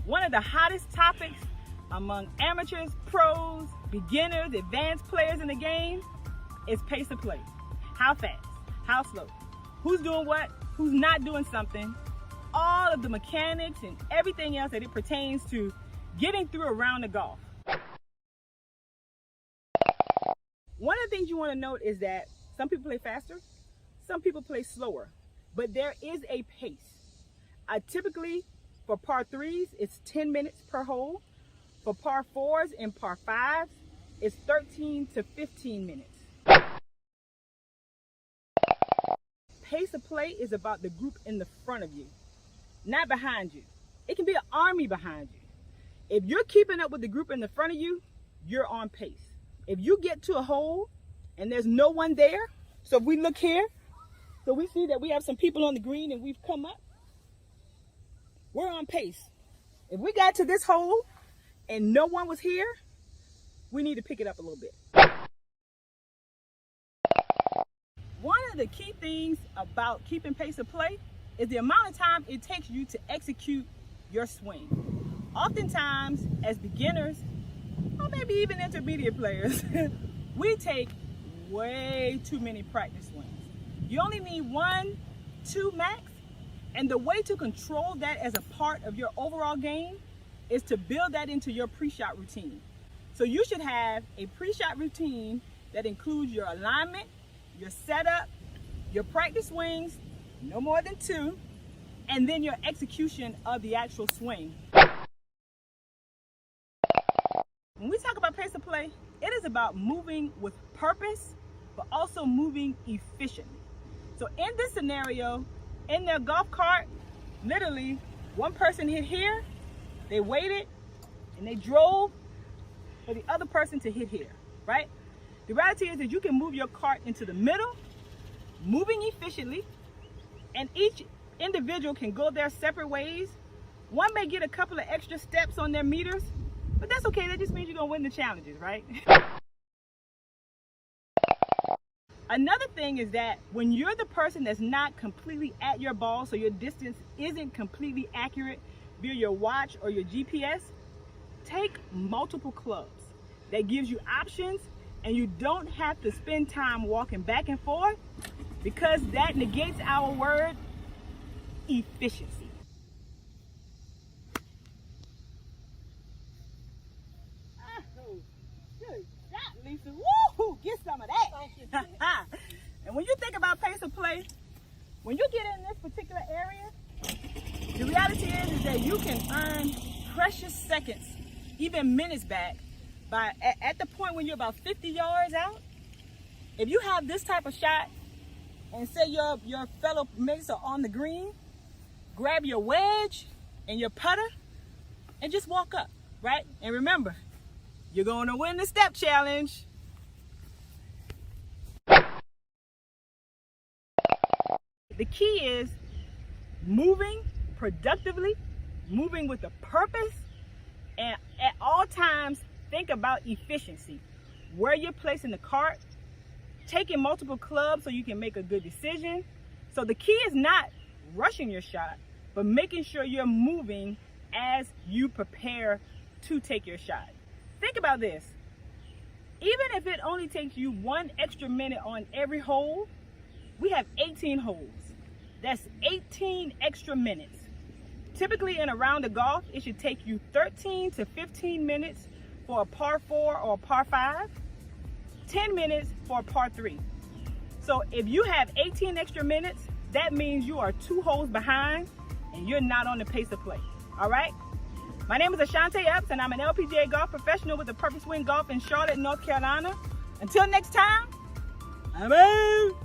One of the hottest topics among amateurs, pros, beginners, advanced players in the game is pace of play. How fast, how slow, who's doing what, who's not doing something, all of the mechanics and everything else that it pertains to getting through a round of golf. One of the things you want to note is that some people play faster, some people play slower, but there is a pace. Typically, for par 3s, it's 10 minutes per hole. For par 4s and par 5s, it's 13 to 15 minutes. Pace of play is about the group in the front of you, not behind you. It can be an army behind you. If you're keeping up with the group in the front of you, you're on pace. If you get to a hole and there's no one there, so if we look here, so we see that we have some people on the green and we've come up, we're on pace. If we got to this hole and no one was here, we need to pick it up a little bit. One of the key things about keeping pace of play is the amount of time it takes you to execute your swing. Oftentimes, as beginners, or maybe even intermediate players, we take way too many practice swings. You only need 1, 2 max, and the way to control that as a part of your overall game is to build that into your pre-shot routine. So you should have a pre-shot routine that includes your alignment, your setup, your practice swings, no more than 2, and then your execution of the actual swing. When we talk about pace of play, it is about moving with purpose, but also moving efficiently. So in this scenario, in their golf cart, literally one person hit here, they waited, and they drove for the other person to hit here, right? The reality is that you can move your cart into the middle, moving efficiently, and each individual can go their separate ways. One may get a couple of extra steps on their meters, but that's okay. That just means you're gonna win the challenges, right? Another thing is that when you're the person that's not completely at your ball, so your distance isn't completely accurate via your watch or your GPS, take multiple clubs. That gives you options, and you don't have to spend time walking back and forth, because that negates our word efficiency. Good shot, Lisa. Woo! Get some of that. Thank you. And when you think about pace of play, when you get in this particular area, the reality is that you can earn precious seconds, even minutes back, by at the point when you're about 50 yards out. If you have this type of shot, and say your fellow mates are on the green, grab your wedge and your putter and just walk up, right? And remember, you're going to win the step challenge. The key is moving productively, moving with a purpose, and at all times, think about efficiency. Where you're placing the cart, taking multiple clubs so you can make a good decision. So the key is not rushing your shot, but making sure you're moving as you prepare to take your shot. Think about this. Even if it only takes you 1 extra minute on every hole, we have 18 holes. That's 18 extra minutes. Typically in a round of golf, it should take you 13 to 15 minutes for a par 4 or a par 5, 10 minutes for a par 3. So if you have 18 extra minutes, that means you are 2 holes behind and you're not on the pace of play. All right? My name is Ashaunta Epps, and I'm an LPGA golf professional with the Purpose Win Golf in Charlotte, North Carolina. Until next time, I'm out.